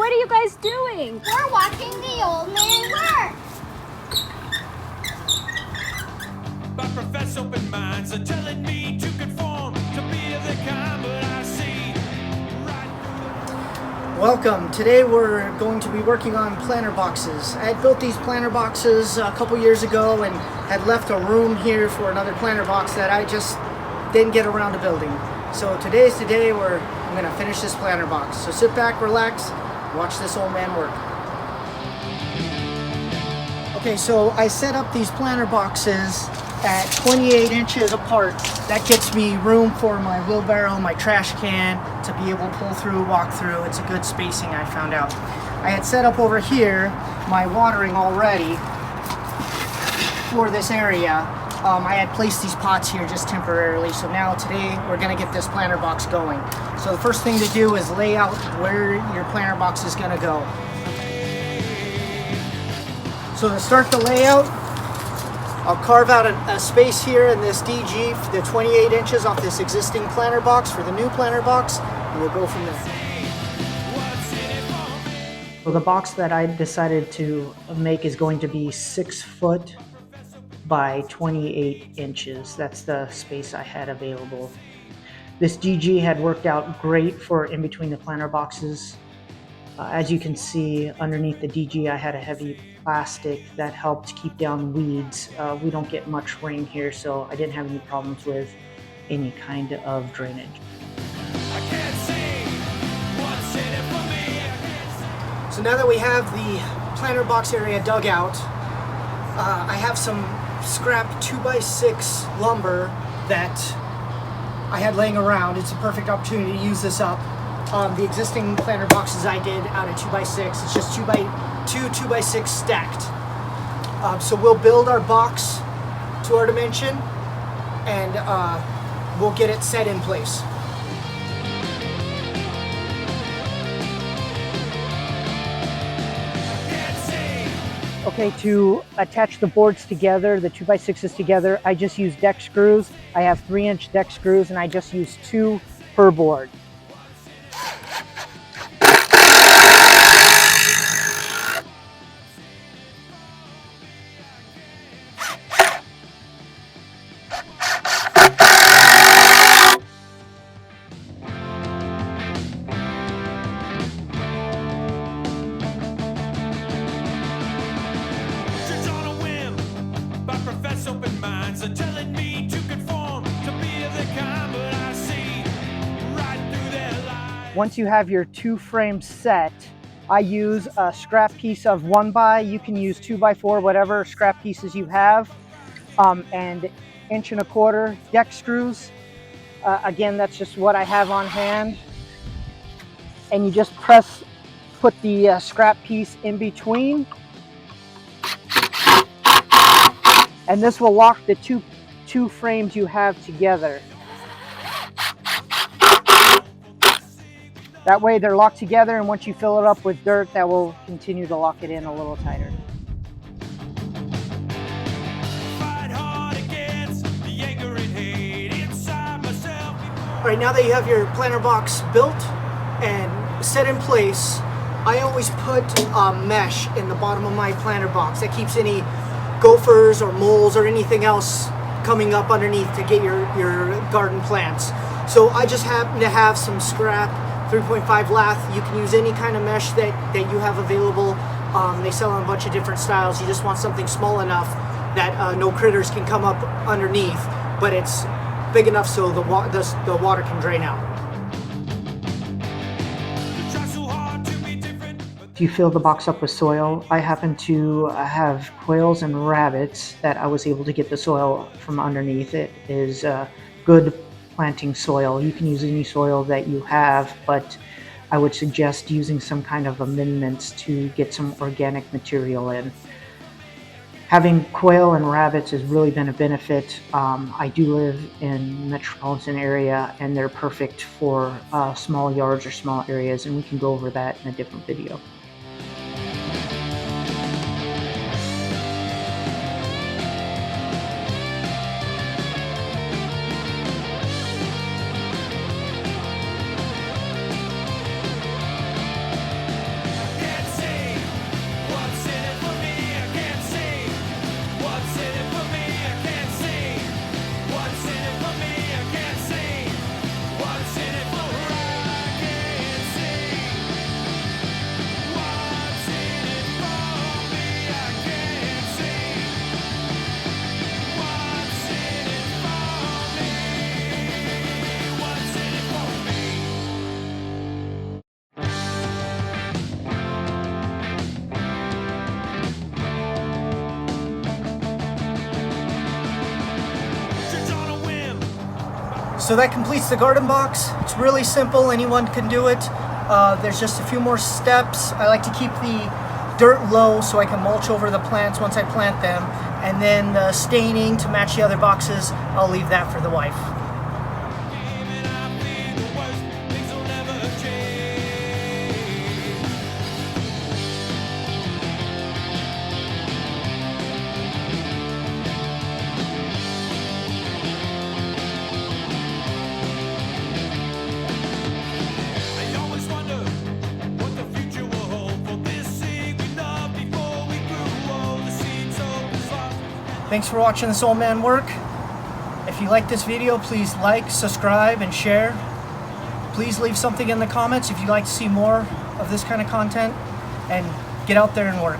what are you guys doing? We're watching the old man work. My profess open minds are telling me to conform, to be of the kind, but I see right. Welcome. Today we're going to be working on planter boxes. I had built these planter boxes a couple years ago and had left a room here for another planter box that I just didn't get around to building. So today's the day where I'm going to finish this planter box. So sit back, relax, watch this old man work. Okay, so I set up these planter boxes at 28 inches apart. That gets me room for my wheelbarrow, my trash can to be able to pull through, walk through. It's a good spacing, I found out. I had set up over here my watering already for this area. I had placed these pots here just temporarily, so now today we're gonna get this planter box going. So the first thing to do is lay out where your planter box is gonna go. So to start the layout, I'll carve out a space here in this DG, the 28 inches off this existing planter box for the new planter box, and we'll go from there. So the box that I decided to make is going to be 6 foot by 28 inches. That's the space I had available. This DG had worked out great for in between the planter boxes. As you can see, underneath the DG I had a heavy plastic that helped keep down weeds. We don't get much rain here, so I didn't have any problems with any kind of drainage. So now that we have the planter box area dug out, I have some scrap 2x6 lumber that I had laying around. It's a perfect opportunity to use this up. The existing planter boxes I did out of 2x6, it's just 2x6 stacked. So we'll build our box to our dimension and we'll get it set in place. Okay, to attach the boards together, the 2x6s together, I just use deck screws. I have 3-inch deck screws and I just use 2 per board. Open minds are telling me to conform, to be of the kind, but I see right through their lies. Once you have your 2 frames set, I use a scrap piece of 1x. You can use 2x4, whatever scrap pieces you have, and 1.25 inch deck screws. Again, that's just what I have on hand. And you just put the scrap piece in between. And this will lock the two frames you have together. That way they're locked together, and once you fill it up with dirt, that will continue to lock it in a little tighter. All right, now that you have your planter box built and set in place, I always put mesh in the bottom of my planter box that keeps any gophers or moles or anything else coming up underneath to get your garden plants. So I just happen to have some scrap 3.5 lath. You can use any kind of mesh that you have available. They sell in a bunch of different styles. You just want something small enough that no critters can come up underneath, but it's big enough so the water can drain out. If you fill the box up with soil, I happen to have quails and rabbits that I was able to get the soil from underneath. It is good planting soil. You can use any soil that you have, but I would suggest using some kind of amendments to get some organic material in. Having quail and rabbits has really been a benefit. I do live in the metropolitan area and they're perfect for small yards or small areas, and we can go over that in a different video. So that completes the garden box. It's really simple, anyone can do it. There's just a few more steps. I like to keep the dirt low so I can mulch over the plants once I plant them. And then the staining to match the other boxes, I'll leave that for the wife. And I feel the worst, things will never change. I always wonder what the future will hold for this seed we loved before we grew old. The seed sold was lost. Thanks for watching this old man work. If you like this video, please like, subscribe, and share. Please leave something in the comments if you'd like to see more of this kind of content, and get out there and work.